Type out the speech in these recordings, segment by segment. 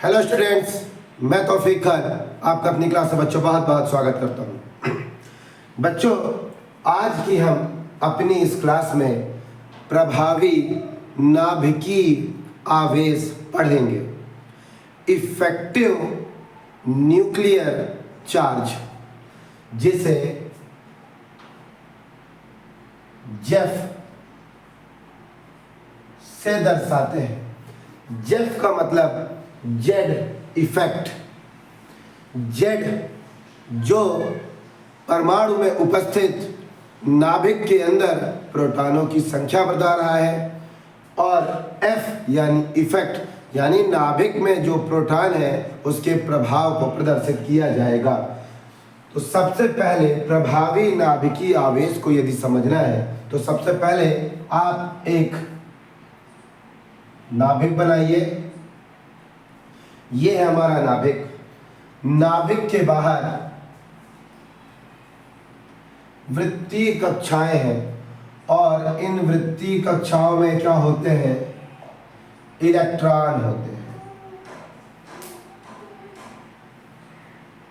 Hello students, मैं तौफीक खान आपका अपनी क्लास में बच्चों बहुत बहुत स्वागत करता हूँ। बच्चों, आज की हम अपनी इस क्लास में प्रभावी नाभिकीय आवेश पढ़ेंगे। इफेक्टिव न्यूक्लियर चार्ज, जिसे जेफ से दर्शाते हैं। जेफ का मतलब जेड इफेक्ट। जेड जो परमाणु में उपस्थित नाभिक के अंदर प्रोटॉनों की संख्या बता रहा है, और एफ यानी इफेक्ट यानी नाभिक में जो प्रोटॉन है उसके प्रभाव को प्रदर्शित किया जाएगा। तो सबसे पहले प्रभावी नाभिकीय आवेश को यदि समझना है तो सबसे पहले आप एक नाभिक बनाइए। ये है हमारा नाभिक। नाभिक के बाहर वृत्तीय कक्षाएं हैं, और इन वृत्तीय कक्षाओं में क्या होते हैं? इलेक्ट्रॉन होते हैं।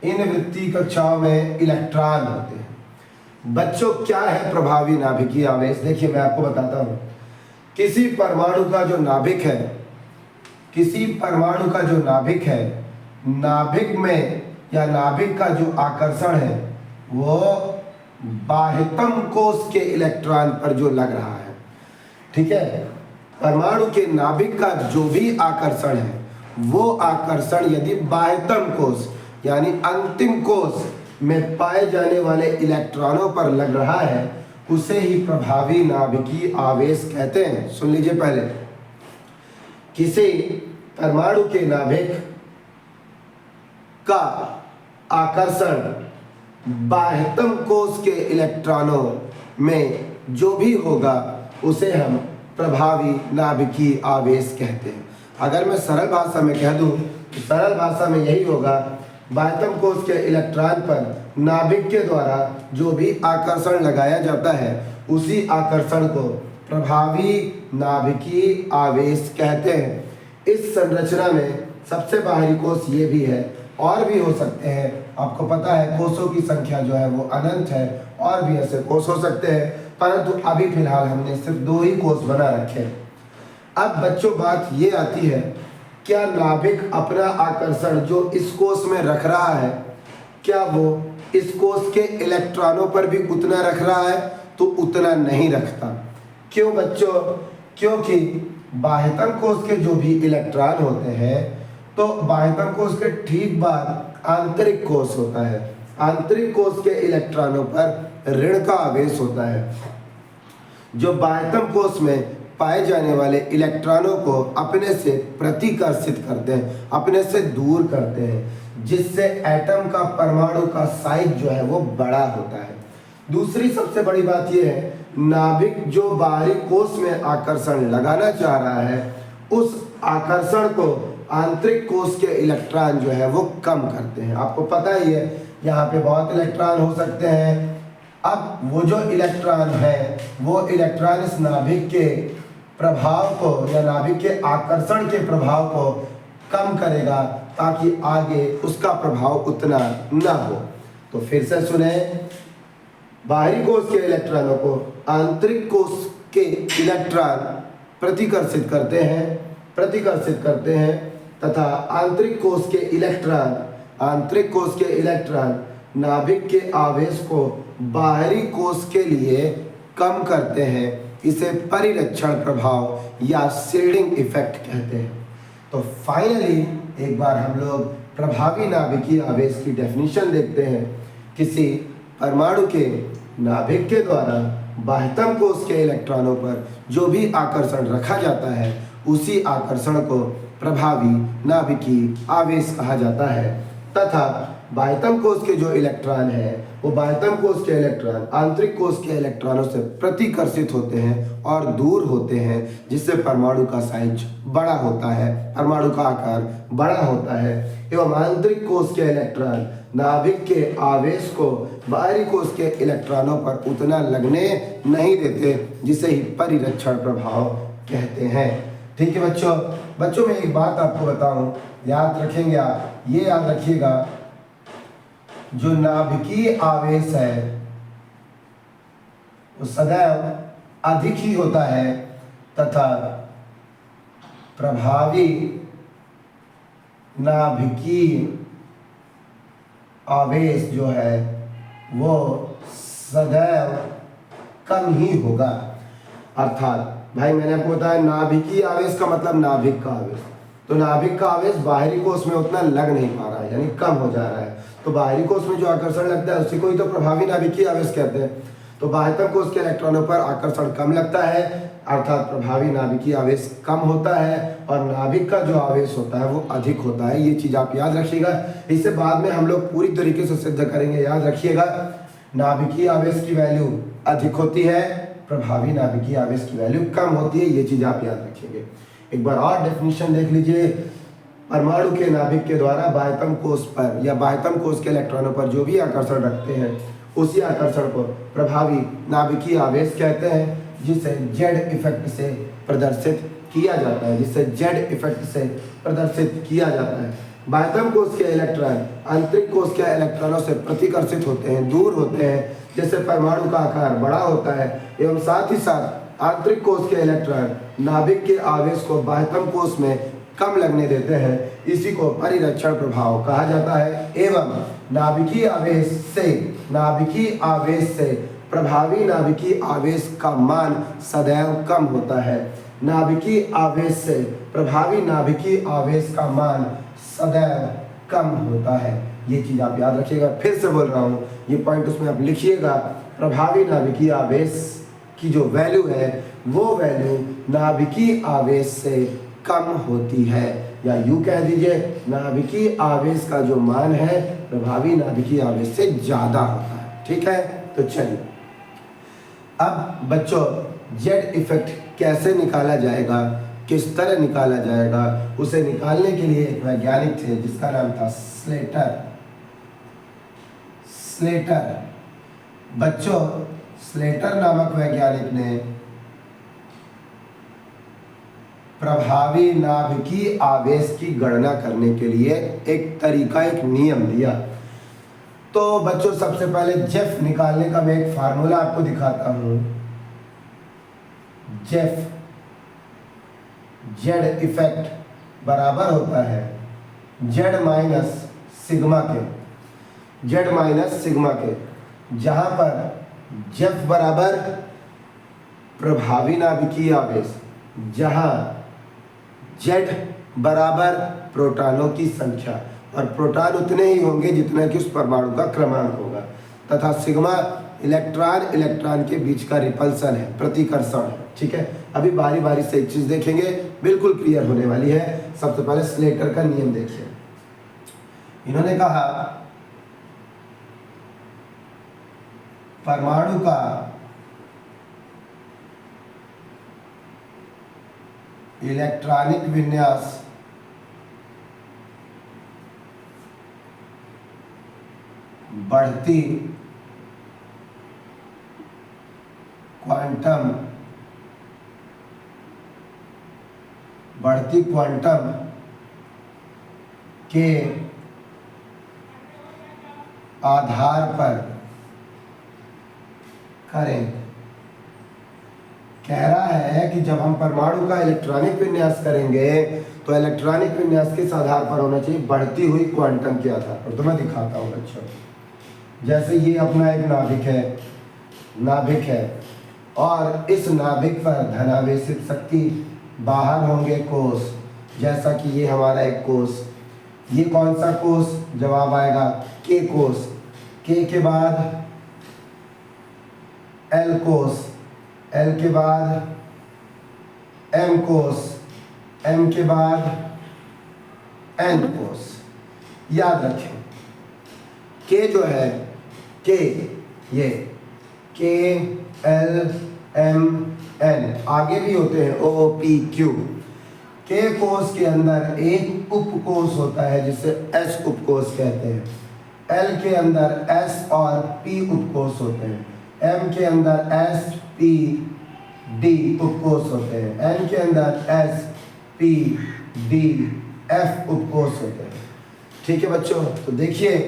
इन वृत्तीय कक्षाओं में इलेक्ट्रॉन होते हैं। बच्चों, क्या है प्रभावी नाभिकीय आवेश? देखिए, मैं आपको बताता हूं। किसी परमाणु का जो नाभिक है, नाभिक में या नाभिक का जो आकर्षण है वो बाह्यतम कोश के इलेक्ट्रॉन पर जो लग रहा है, ठीक है। परमाणु के नाभिक का जो भी आकर्षण है वो आकर्षण यदि बाह्यतम कोश यानी अंतिम कोश में पाए जाने वाले इलेक्ट्रॉनों पर लग रहा है, उसे ही प्रभावी नाभिकीय आवेश कहते हैं। सुन लीजिए, पहले किसी परमाणु के नाभिक का आकर्षण बाह्यतम कोश के इलेक्ट्रॉनों में जो भी होगा उसे हम प्रभावी नाभिकीय आवेश कहते हैं। अगर मैं सरल भाषा में कह दूं तो सरल भाषा में यही होगा, बाह्यतम कोश के इलेक्ट्रॉन पर नाभिक के द्वारा जो भी आकर्षण लगाया जाता है उसी आकर्षण को प्रभावी नाभिकीय आवेश कहते हैं। इस संरचना में सबसे बाहरी कोश ये भी है, और भी हो सकते हैं। आपको पता है कोषों की संख्या जो है वो अनंत है, और भी ऐसे कोष हो सकते हैं, परंतु अभी फिलहाल हमने सिर्फ 2 ही कोष बना रखे हैं। अब बच्चों, बात ये आती है, क्या नाभिक अपना आकर्षण जो इस कोष में रख रहा है, क्या वो इस कोष के इलेक्ट्रॉनों पर भी उतना रख रहा है? तो उतना नहीं रखता। क्यों बच्चों? क्योंकि बाह्यतम कोष के जो भी इलेक्ट्रॉन होते हैं, तो बाह्यतम कोष के ठीक बाद आंतरिक कोष होता है। आंतरिक कोष के इलेक्ट्रॉनों पर ऋण का आवेश होता है, जो बाह्यतम कोष में पाए जाने वाले इलेक्ट्रॉनों को अपने से प्रतिकर्षित करते हैं, अपने से दूर करते हैं, जिससे एटम का, परमाणु का साइज जो है वो बड़ा होता है। दूसरी सबसे बड़ी बात यह है, नाभिक जो बाहरी कोष में आकर्षण लगाना चाह रहा है, उस आकर्षण को आंतरिक कोष के इलेक्ट्रॉन जो है वो कम करते हैं। आपको पता ही है, यहाँ पे बहुत इलेक्ट्रॉन हो सकते हैं। अब वो जो इलेक्ट्रॉन है वो इलेक्ट्रॉन इस नाभिक के प्रभाव को या नाभिक के आकर्षण के प्रभाव को कम करेगा, ताकि आगे उसका प्रभाव उतना न हो। तो फिर से सुने, बाहरी कोष के इलेक्ट्रॉनों को आंतरिक कोष के इलेक्ट्रॉन प्रतिकर्षित करते हैं तथा आंतरिक कोष के इलेक्ट्रॉन नाभिक के आवेश को बाहरी कोष के लिए कम करते हैं। इसे परिरक्षण प्रभाव या शील्डिंग इफेक्ट कहते हैं। तो फाइनली एक बार हम लोग प्रभावी नाभिकीय आवेश की डेफिनेशन देखते हैं। किसी परमाणु के नाभिक के द्वारा बाह्यतम कोष के इलेक्ट्रॉनों पर जो भी आकर्षण रखा जाता है उसी आकर्षण को प्रभावी नाभिकीय आवेश कहा जाता है, तथा बाह्यतम कोष के जो इलेक्ट्रॉन है वो बाह्यतम कोष के इलेक्ट्रॉन आंतरिक कोष के इलेक्ट्रॉनों से प्रतिकर्षित होते हैं और दूर होते हैं, जिससे परमाणु का साइज बड़ा होता है, परमाणु का आकार बड़ा होता है, एवं आंतरिक कोष के इलेक्ट्रॉन नाभिक के आवेश को बाहरी कोष के इलेक्ट्रॉनों पर उतना लगने नहीं देते, जिसे ही परिरक्षण प्रभाव कहते हैं। ठीक है बच्चों। बच्चों मैं एक बात आपको बताऊं, याद रखेंगे आप, ये याद रखिएगा, जो नाभिकीय आवेश है वो सदैव अधिक ही होता है तथा प्रभावी नाभिकीय आवेश जो है वो सदैव कम ही होगा। अर्थात भाई मैंने आपको बताया नाभिकीय आवेश का मतलब नाभिक का आवेश, तो नाभिक का आवेश बाहरी कोश में उतना लग नहीं पा रहा है, यानी कम हो जा रहा है। तो बाहरी कोश में जो आकर्षण लगता है उसी को ही तो प्रभावी नाभिकीय आवेश कहते हैं। तो बाह्यतम कोश के इलेक्ट्रॉनों पर आकर्षण कम लगता है, अर्थात प्रभावी नाभिकीय आवेश कम होता है, और नाभिक का जो आवेश होता है वो अधिक होता है। ये चीज़ आप याद रखिएगा, इससे बाद में हम लोग पूरी तरीके से सिद्ध करेंगे। याद रखिएगा, नाभिकीय आवेश की वैल्यू अधिक होती है, प्रभावी नाभिकीय आवेश की वैल्यू कम होती है। ये चीज़ आप याद रखिएगा। एक बार और डेफिनेशन देख लीजिए, परमाणु के नाभिक के द्वारा बाह्यतम कोश पर या बाह्यतम कोश के इलेक्ट्रॉनों पर जो भी आकर्षण रखते हैं उसी आकर्षण को प्रभावी नाभिकीय आवेश कहते हैं, जिसे जेड इफेक्ट से प्रदर्शित किया जाता है, जिसे जेड इफेक्ट से प्रदर्शित किया जाता है। बाह्यतम कोश के इलेक्ट्रॉन आंतरिक कोश के इलेक्ट्रॉनों से प्रतिकर्षित होते हैं, दूर होते हैं, जैसे परमाणु का आकार बड़ा होता है, एवं साथ ही साथ आंतरिक कोश के इलेक्ट्रॉन नाभिक के आवेश को बाह्यतम कोश में कम लगने देते हैं। इसी को परिरक्षण प्रभाव कहा जाता है। एवं नाभिकीय आवेश से प्रभावी नाभिकीय आवेश का मान सदैव कम होता है। नाभिकीय आवेश से प्रभावी नाभिकीय आवेश का मान सदैव कम होता है। ये चीज़ आप याद रखिएगा। फिर से बोल रहा हूँ, ये पॉइंट उसमें आप लिखिएगा। प्रभावी नाभिकीय आवेश की जो वैल्यू है वो वैल्यू नाभिकीय आवेश से कम होती है, या यूँ कह दीजिए नाभिकीय आवेश का जो मान है प्रभावी नाभिकीय आवेश से ज़्यादा होता है। ठीक है, तो चलिए अब बच्चों जेड इफेक्ट कैसे निकाला जाएगा, किस तरह निकाला जाएगा, उसे निकालने के लिए एक वैज्ञानिक थे जिसका नाम था स्लेटर। बच्चों स्लेटर नामक वैज्ञानिक ने प्रभावी नाभिकीय आवेश की गणना करने के लिए एक तरीका, एक नियम दिया। तो बच्चों सबसे पहले जेफ निकालने का मैं एक फार्मूला आपको दिखाता हूं। जेफ जेड इफेक्ट बराबर होता है जेड माइनस सिग्मा के, जहां पर जेफ बराबर प्रभावी नाभिकीय आवेश, जहां जेड बराबर प्रोटॉनों की संख्या, और प्रोटॉन उतने ही होंगे जितना कि उस परमाणु का क्रमांक होगा, तथा सिग्मा इलेक्ट्रॉन के बीच का रिपल्सन है, प्रतिकर्षण है। ठीक है, अभी बारी बारी से एक चीज देखेंगे, बिल्कुल क्लियर होने वाली है। सबसे पहले स्लेटर का नियम देखिए। इन्होंने कहा परमाणु का इलेक्ट्रॉनिक विन्यास बढ़ती क्वांटम के आधार पर करें। कह रहा है कि जब हम परमाणु का इलेक्ट्रॉनिक विन्यास करेंगे तो इलेक्ट्रॉनिक विन्यास किस आधार पर होना चाहिए, बढ़ती हुई क्वांटम के आधार पर। तो मैं दिखाता हूँ बच्चों, जैसे ये अपना एक नाभिक है और इस नाभिक पर धनावेशित शक्ति, बाहर होंगे कोष, जैसा कि ये हमारा एक कोष, ये कौन सा कोष, जवाब आएगा के कोष, के के बाद एल कोष, एल के बाद एम कोष, एम के बाद एन कोष। याद रखें के जो है के, ये के एल एम एन, आगे भी होते हैं ओ पी क्यू। के कोष के अंदर एक उपकोष होता है जिसे एस उपकोष कहते हैं। एल के अंदर एस और पी उपकोष होते हैं। एम के अंदर एस पी डी उपकोष होते हैं। एन के अंदर एस पी डी एफ उपकोष होते हैं। ठीक है बच्चों, तो देखिए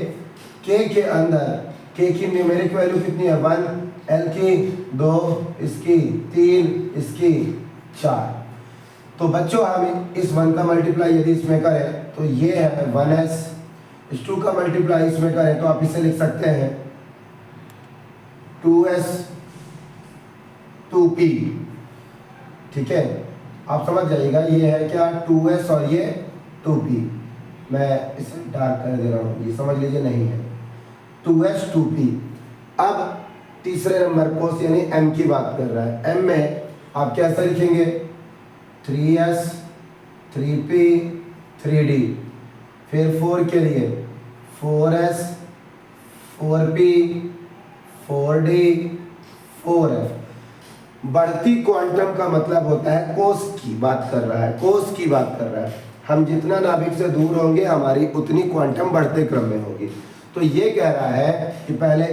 के अंदर के की न्यूमेरिक वैल्यू कितनी है 1, एल की 2, इसकी 3, इसकी 4। तो बच्चों हम इस 1 का मल्टीप्लाई यदि इसमें करें तो ये है 1s, इस 2 का मल्टीप्लाई इसमें करें तो आप इसे लिख सकते हैं 2s 2p। ठीक है, आप समझ जाइएगा ये है क्या 2s और ये 2p। मैं इसे डार्क कर दे रहा हूँ, ये समझ लीजिए नहीं है 2s 2p। अब तीसरे नंबर कोस यानी m की बात कर रहा है। m में आप कैसे लिखेंगे 3s 3p 3d, फिर 4 के लिए 4s 4p 4d 4f। बढ़ती क्वांटम का मतलब होता है कोस की बात कर रहा है, कोस की बात कर रहा है। हम जितना नाभिक से दूर होंगे हमारी उतनी क्वांटम बढ़ते क्रम में होगी। तो ये कह रहा है कि पहले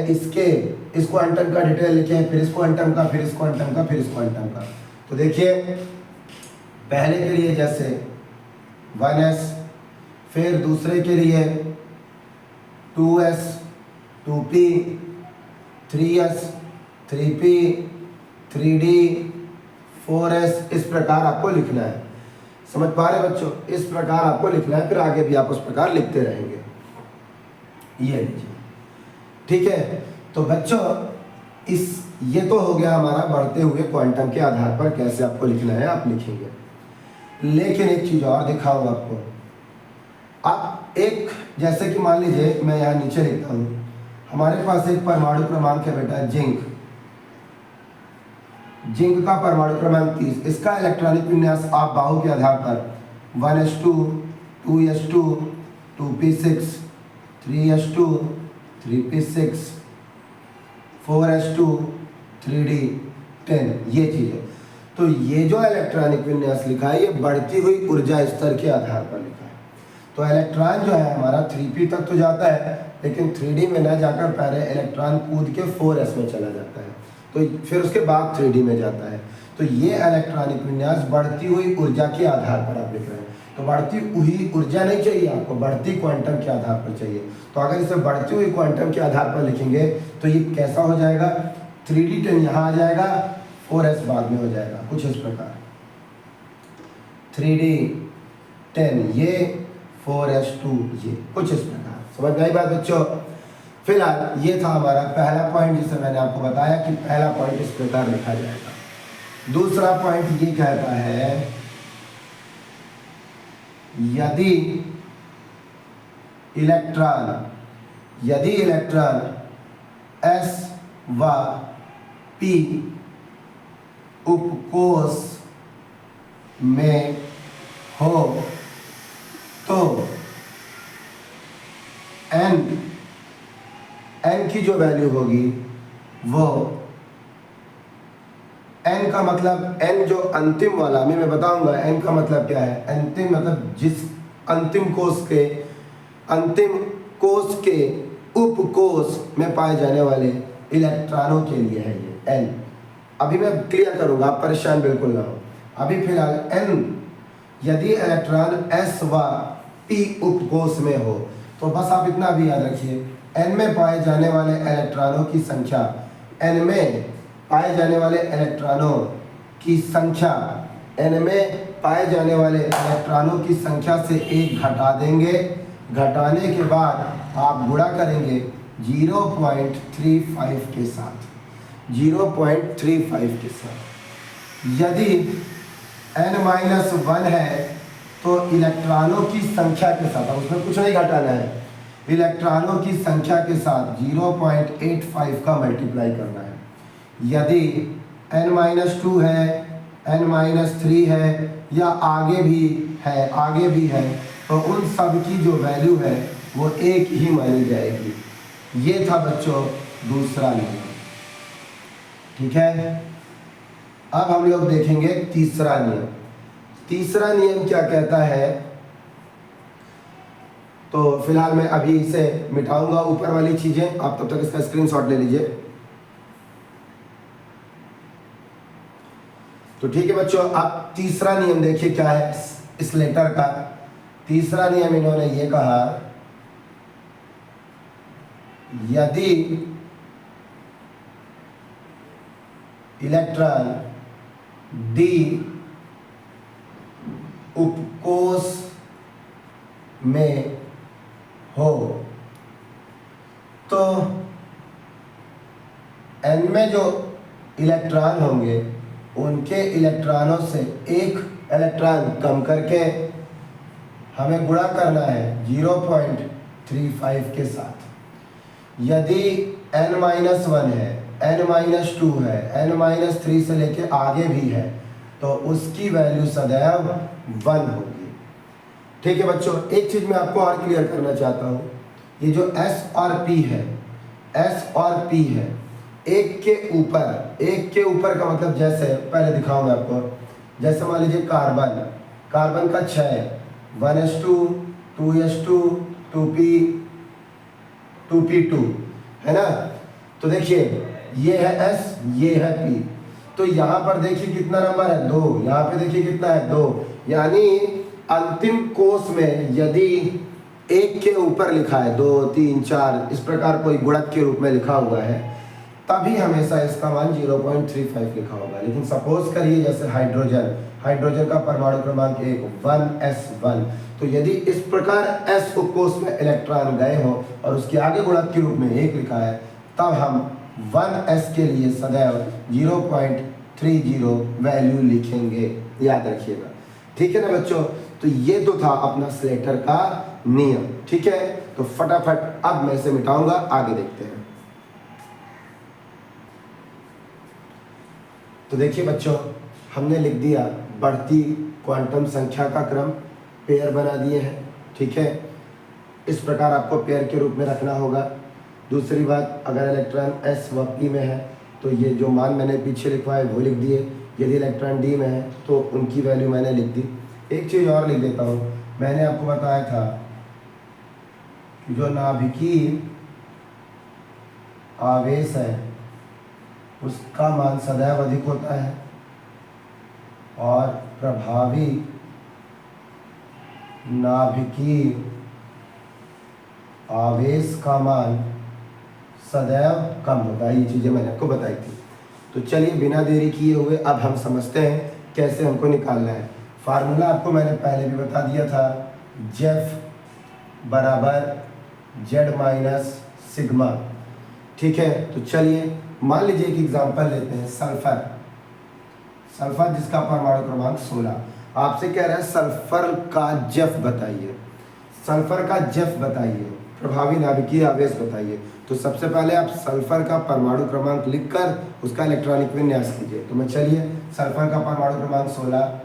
इस क्वांटम का डिटेल लिखें, फिर इस क्वांटम का, फिर इस क्वांटम का, फिर इस क्वांटम का। तो देखिए पहले के लिए जैसे 1s, फिर दूसरे के लिए 2s 2p 3s 3p 3d 4s, इस प्रकार आपको लिखना है। समझ पा रहे बच्चों, इस प्रकार आपको लिखना है, फिर आगे भी आप उस प्रकार लिखते रहेंगे। ये लीजिए, ठीक है। तो बच्चों ये तो हो गया हमारा बढ़ते हुए क्वांटम के आधार पर कैसे आपको लिखना है आप लिखेंगे। लेकिन एक चीज और दिखाऊंगा आपको। आप एक जैसे कि मान लीजिए मैं यहाँ नीचे लिखता हूँ, हमारे पास एक परमाणु क्रमांक है बेटा जिंक का परमाणु क्रमांक 30। इसका इलेक्ट्रॉनिक विन्यास आप बाहु के आधार पर 1s2 2s2 2p6 3s2 3p6 4s2 3d10, ये चीज़ है। तो ये जो इलेक्ट्रॉनिक विन्यास लिखा है ये बढ़ती हुई ऊर्जा स्तर के आधार पर लिखा है। तो इलेक्ट्रॉन जो है हमारा 3p तक तो जाता है, लेकिन 3d में ना जाकर पहले इलेक्ट्रॉन कूद के 4s में चला जाता है, तो फिर उसके बाद 3d में जाता है। तो ये इलेक्ट्रॉनिक विन्यास बढ़ती हुई ऊर्जा के आधार पर आप लिख रहे हैं। तो बढ़ती हुई ऊर्जा नहीं चाहिए आपको, बढ़ती क्वांटम के आधार पर चाहिए। तो अगर इसे बढ़ती हुई क्वांटम के आधार पर लिखेंगे तो ये कैसा हो जाएगा 3d10 यहाँ आ जाएगा, 4s बाद में हो जाएगा, कुछ इस प्रकार 3d10 ये 4s2 ये कुछ इस प्रकार। समझ में आई बात बच्चों। फिलहाल ये था हमारा पहला पॉइंट जिसे मैंने आपको बताया कि पहला पॉइंट इस प्रकार लिखा जाएगा। दूसरा पॉइंट ये कहता है यदि इलेक्ट्रॉन s व p उपकोष में हो तो n की जो वैल्यू होगी वो n का मतलब n जो अंतिम वाला, अभी मैं बताऊंगा n का मतलब क्या है। अंतिम मतलब जिस अंतिम कोष के उपकोष में पाए जाने वाले इलेक्ट्रॉनों के लिए है ये n। अभी मैं क्लियर करूंगा, आप परेशान बिल्कुल ना हो। अभी फिलहाल n यदि इलेक्ट्रॉन s व p उपकोष में हो तो बस आप इतना भी याद रखिए n में पाए जाने वाले इलेक्ट्रॉनों की संख्या, n में पाए जाने वाले इलेक्ट्रॉनों की संख्या, n में पाए जाने वाले इलेक्ट्रॉनों की संख्या से एक घटा देंगे। घटाने के बाद आप गुणा करेंगे 0.35 के साथ, 0.35 के साथ। यदि n-1 है तो इलेक्ट्रॉनों की संख्या के साथ, उसमें कुछ नहीं घटाना है, इलेक्ट्रॉनों की संख्या के साथ 0.85 का मल्टीप्लाई करना है। यदि n-2 है, n-3 है या आगे भी है तो उन सब की जो वैल्यू है वो एक ही मानी जाएगी। ये था बच्चों दूसरा नियम। ठीक है, अब हम लोग देखेंगे तीसरा नियम। तीसरा नियम क्या कहता है, तो फिलहाल मैं अभी इसे मिटाऊंगा ऊपर वाली चीजें, आप तब तक इसका स्क्रीनशॉट ले लीजिए। तो ठीक है बच्चों, आप तीसरा नियम देखिए क्या है। स्लेटर का। तीसरा नियम इन्होंने ये कहा, यदि इलेक्ट्रॉन डी उपकोष में हो तो n में जो इलेक्ट्रॉन होंगे उनके इलेक्ट्रॉनों से एक इलेक्ट्रॉन कम करके हमें गुणा करना है 0.35 के साथ। यदि n-1 है, n-2 है, n-3 से लेके आगे भी है तो उसकी वैल्यू सदैव 1 होगी। ठीक है बच्चों, एक चीज़ मैं आपको और क्लियर करना चाहता हूँ, ये जो S और P है, S और P है, एक के ऊपर का मतलब जैसे पहले दिखाऊंगा आपको। जैसे मान लीजिए कार्बन का 6 1s2 2s2 2p 2p2 है ना। तो देखिए ये है S, ये है P, तो यहाँ पर देखिए कितना नंबर है 2, यहाँ पे देखिए कितना है 2। यानी अंतिम कोष में यदि एक के ऊपर लिखा है 2 3 4 इस प्रकार कोई गुणक के रूप में लिखा हुआ है तभी हमेशा इसका मान 0.35 लिखा होगा। लेकिन सपोज करिए जैसे हाइड्रोजन का परमाणु क्रमांक 1s1, तो यदि इस प्रकार s उपकोष में इलेक्ट्रॉन गए हो और उसके आगे गुणक के रूप में 1 लिखा है तब हम 1s के लिए सदैव 0.30 वैल्यू लिखेंगे, याद रखिएगा। ठीक है ना बच्चों, तो ये तो था अपना स्लेटर का नियम। ठीक है, तो फटाफट अब मैं इसे मिटाऊंगा, आगे देखते हैं। तो देखिए बच्चों, हमने लिख दिया बढ़ती क्वांटम संख्या का क्रम, पेयर बना दिए हैं। ठीक है, इस प्रकार आपको पेयर के रूप में रखना होगा। दूसरी बात, अगर इलेक्ट्रॉन s व p में है तो ये जो मान मैंने पीछे लिखवाए वो लिख दिए। यदि इलेक्ट्रॉन d में है तो उनकी वैल्यू मैंने लिख दी। एक चीज़ और लिख देता हूँ, मैंने आपको बताया था कि जो नाभिकीय आवेश है उसका मान सदैव अधिक होता है और प्रभावी नाभिकीय आवेश का मान सदैव कम होता है। ये चीज़ें मैंने आपको बताई थी। तो चलिए बिना देरी किए हुए अब हम समझते हैं कैसे हमको निकालना है। फार्मूला आपको मैंने पहले भी बता दिया था, जेफ बराबर जेड माइनस सिग्मा। ठीक है, तो चलिए मान लीजिए एक एग्जांपल लेते हैं, सल्फर जिसका परमाणु क्रमांक 16। आपसे कह रहा है सल्फर का जेफ बताइए, सल्फर का जेफ बताइए, प्रभावी नाभिकीय आवेश बताइए। तो सबसे पहले आप सल्फर का परमाणु क्रमांक लिखकर उसका इलेक्ट्रॉनिक विन्यास कीजिए। तो मैं चलिए सल्फर का परमाणु क्रमांक 16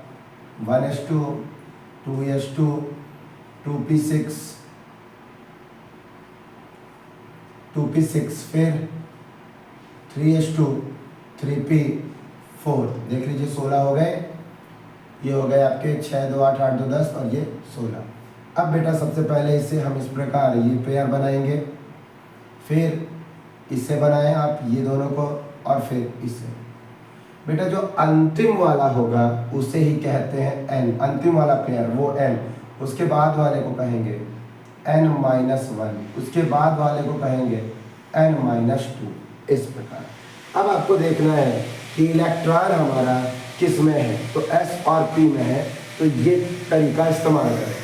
1s2 2s2 2p6 2p6 फिर 3s2 3p4। देख लीजिए 16 हो गए, ये हो गए आपके 6 2 8 8 2 10 और ये 16। अब बेटा सबसे पहले इसे हम इस प्रकार ये पेयर बनाएंगे, फिर इसे बनाएं आप ये दोनों को और फिर इसे। बेटा जो अंतिम वाला होगा उसे ही कहते हैं n, अंतिम वाला पेयर वो n, उसके बाद वाले को कहेंगे n-1, उसके बाद वाले को कहेंगे n-2, इस प्रकार। अब आपको देखना है कि इलेक्ट्रॉन हमारा किस में है, तो s और p में है, तो ये तरीका इस्तेमाल करें।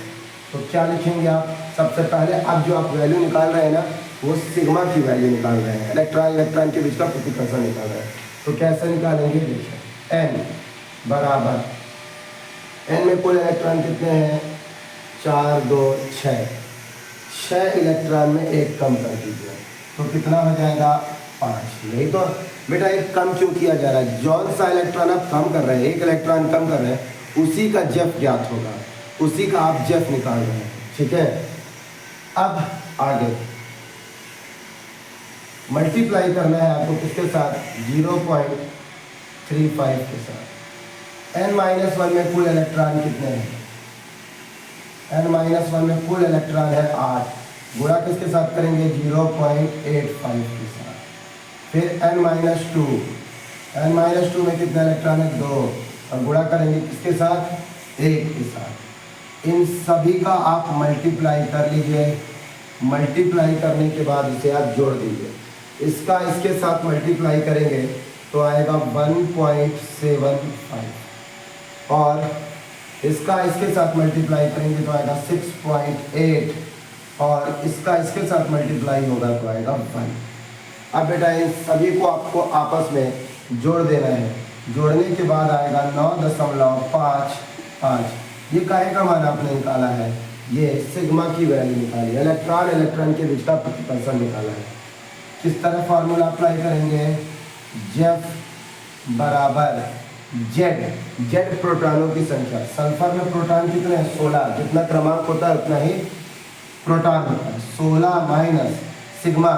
तो क्या लिखेंगे आप, सबसे पहले अब जो आप वैल्यू निकाल रहे हैं ना वो सिग्मा की वैल्यू निकाल रहे हैं, इलेक्ट्रॉन के बीच का प्रतिकर्षण निकाल रहे हैं। तो कैसे निकालेंगे, देखिए n बराबर, n में कुल इलेक्ट्रॉन कितने हैं 4 2 6 इलेक्ट्रॉन में एक कम कर दीजिए तो कितना हो जाएगा 5। नहीं तो बेटा एक कम क्यों किया जा रहा है, जौन सा इलेक्ट्रॉन आप कम कर रहे हैं, एक इलेक्ट्रॉन कम कर रहे हैं, उसी का जेफ ज्ञात होगा, उसी का आप जेफ निकाल रहे हैं। ठीक है, अब आगे मल्टीप्लाई करना है आपको किसके साथ, 0.35 के साथ। n-1 में कुल इलेक्ट्रॉन कितने हैं, n-1 में कुल इलेक्ट्रॉन है 8, गुणा किसके साथ करेंगे 0.85 के साथ। फिर n-2 में कितने इलेक्ट्रॉन है 2 और गुणा करेंगे किसके साथ 1 के साथ। इन सभी का आप मल्टीप्लाई कर लीजिए। मल्टीप्लाई करने के बाद इसे आप जोड़ दीजिए। इसका इसके साथ मल्टीप्लाई करेंगे तो आएगा 1.75 और इसका इसके साथ मल्टीप्लाई करेंगे तो आएगा 6.8 और इसका इसके साथ मल्टीप्लाई होगा तो आएगा 1। अब बेटा इन सभी को आपको आपस में जोड़ देना है। जोड़ने के बाद आएगा 9.55। ये काहे का मान आपने निकाला है? ये सिग्मा की वैल्यू निकाली, इलेक्ट्रॉन इलेक्ट्रॉन के बीच का प्रतिकर्षण निकाला है। किस तरह फार्मूला अप्लाई करेंगे? जेफ बराबर जेड प्रोटॉनों की संख्या। सल्फर में प्रोटॉन कितने हैं? 16। जितना क्रमांक होता है उतना ही प्रोटॉन होता है। 16 माइनस सिग्मा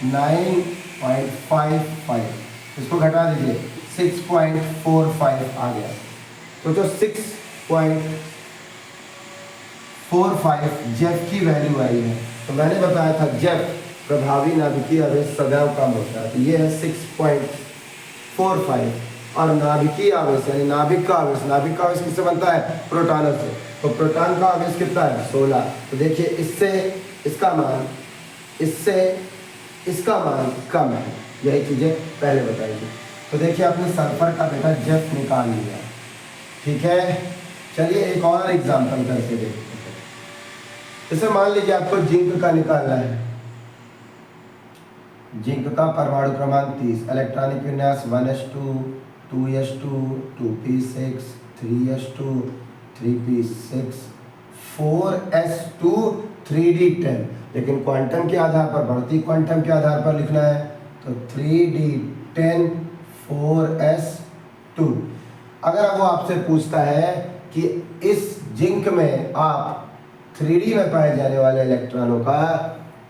9.55, इसको घटा दीजिए 6.45 आ गया। तो जो 6.45 जेफ की वैल्यू आई है, तो मैंने बताया था जेफ प्रभावी नाभिकीय आवेश सदैव कम होता है, तो ये है 6.45 और नाभिकीय आवेश यानी नाभिक का आवेश किससे बनता है? प्रोटॉनों से। तो प्रोटॉन का आवेश कितना है? 16। तो देखिए इससे इसका मान, इससे इसका मान कम है। यही चीज़ें पहले बताई थी। तो देखिए आपने सल्फर का बेटा जेफ निकाल लिया, ठीक है। चलिए एक और एग्जाम्पल करके देखते हैं। जैसे मान लीजिए आपको जिंक का निकालना है। जिंक का परमाणु क्रमांक 30, इलेक्ट्रॉनिक विन्यास 1s2 2s2 2p6 3s2 3p6 4s2 3d10, लेकिन क्वांटम के आधार पर, बढ़ती क्वांटम के आधार पर लिखना है तो 3d10 4s2। अगर वो आपसे पूछता है कि इस जिंक में आप 3d में पाए जाने वाले इलेक्ट्रॉनों का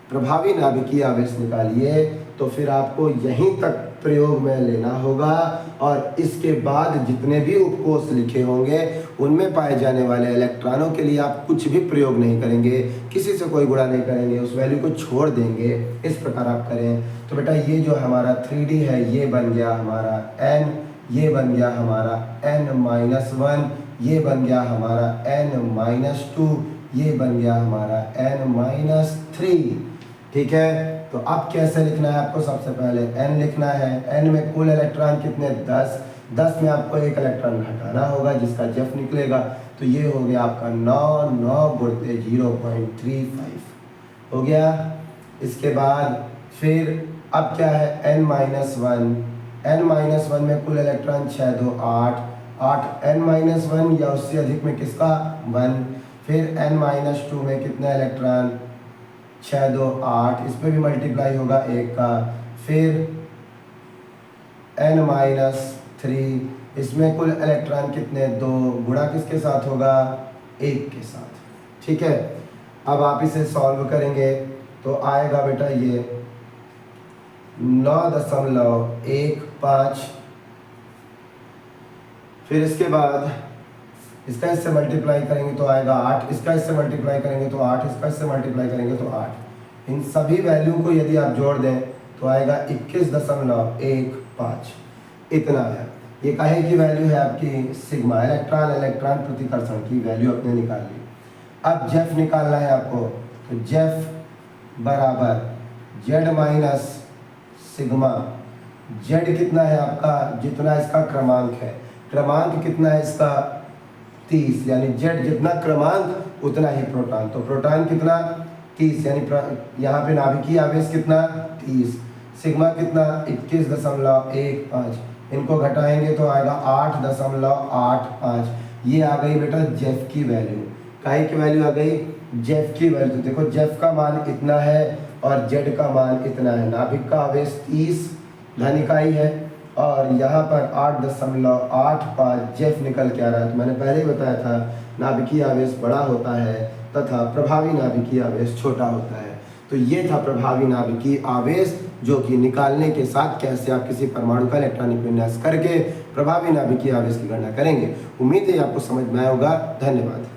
प्रभावी नाभिकीय आवेश निकालिए, तो फिर आपको यहीं तक प्रयोग में लेना होगा और इसके बाद जितने भी उपकोष लिखे होंगे उनमें पाए जाने वाले इलेक्ट्रॉनों के लिए आप कुछ भी प्रयोग नहीं करेंगे, किसी से कोई गुणा नहीं करेंगे, उस वैल्यू को छोड़ देंगे। इस प्रकार आप करें तो बेटा ये जो हमारा 3d है ये बन गया हमारा n, ये बन गया हमारा n-1, ये बन गया हमारा n-2, ये बन गया हमारा n-3, ठीक है। तो अब कैसे लिखना है आपको? सबसे पहले n लिखना है। n में कुल इलेक्ट्रॉन कितने? 10 में आपको एक इलेक्ट्रॉन घटाना होगा जिसका जेफ निकलेगा, तो ये हो गया आपका 9 गुणित 0.35 हो गया। इसके बाद फिर अब क्या है? n-1 में कुल इलेक्ट्रॉन 6 2 8 n-1 या उससे अधिक में किसका? 1। फिर n-2 में कितने इलेक्ट्रॉन? 6 2 8, इस पर भी मल्टीप्लाई होगा 1 का। फिर n-3, इसमें कुल इलेक्ट्रॉन कितने? 2, गुणा किसके साथ होगा? 1 के साथ, ठीक है। अब आप इसे सॉल्व करेंगे तो आएगा बेटा ये 9.15। फिर इसके बाद इसका इससे मल्टीप्लाई करेंगे तो आएगा 8, इसका इससे मल्टीप्लाई करेंगे तो 8, इसका इससे मल्टीप्लाई करेंगे तो 8। इन सभी वैल्यू को यदि आप जोड़ दें तो आएगा 21.15, इतना है। ये काहे की वैल्यू है आपकी? सिग्मा, इलेक्ट्रॉन इलेक्ट्रॉन प्रतिकर्षण की वैल्यू आपने निकाल ली। अब जेफ निकालना है आपको, तो जेफ बराबर जेड माइनस सिग्मा। जेड कितना है आपका? जितना इसका क्रमांक है। क्रमांक कितना है इसका? 30, यानी जेड जितना क्रमांक उतना ही प्रोटॉन। तो प्रोटॉन कितना? 30, यानी यहाँ पे नाभिकीय आवेश कितना? 30। सिग्मा कितना? 21.15। इनको घटाएंगे तो आएगा 8.85। ये आ गई बेटा जेफ की वैल्यू। काहे की वैल्यू आ गई? जेफ की वैल्यू। तो देखो जेफ का मान इतना है और जेड का मान इतना है। नाभिक का आवेश 30 धन इकाई है और यहाँ पर 8.85 जेफ निकल के आ रहा है। तो मैंने पहले ही बताया था नाभिकीय आवेश बड़ा होता है तथा प्रभावी नाभिकीय आवेश छोटा होता है। तो ये था प्रभावी नाभिकीय आवेश, जो कि निकालने के साथ कैसे आप किसी परमाणु का इलेक्ट्रॉनिक विन्यास करके प्रभावी नाभिकीय आवेश की गणना करेंगे। उम्मीद है आपको समझ में आया होगा। धन्यवाद।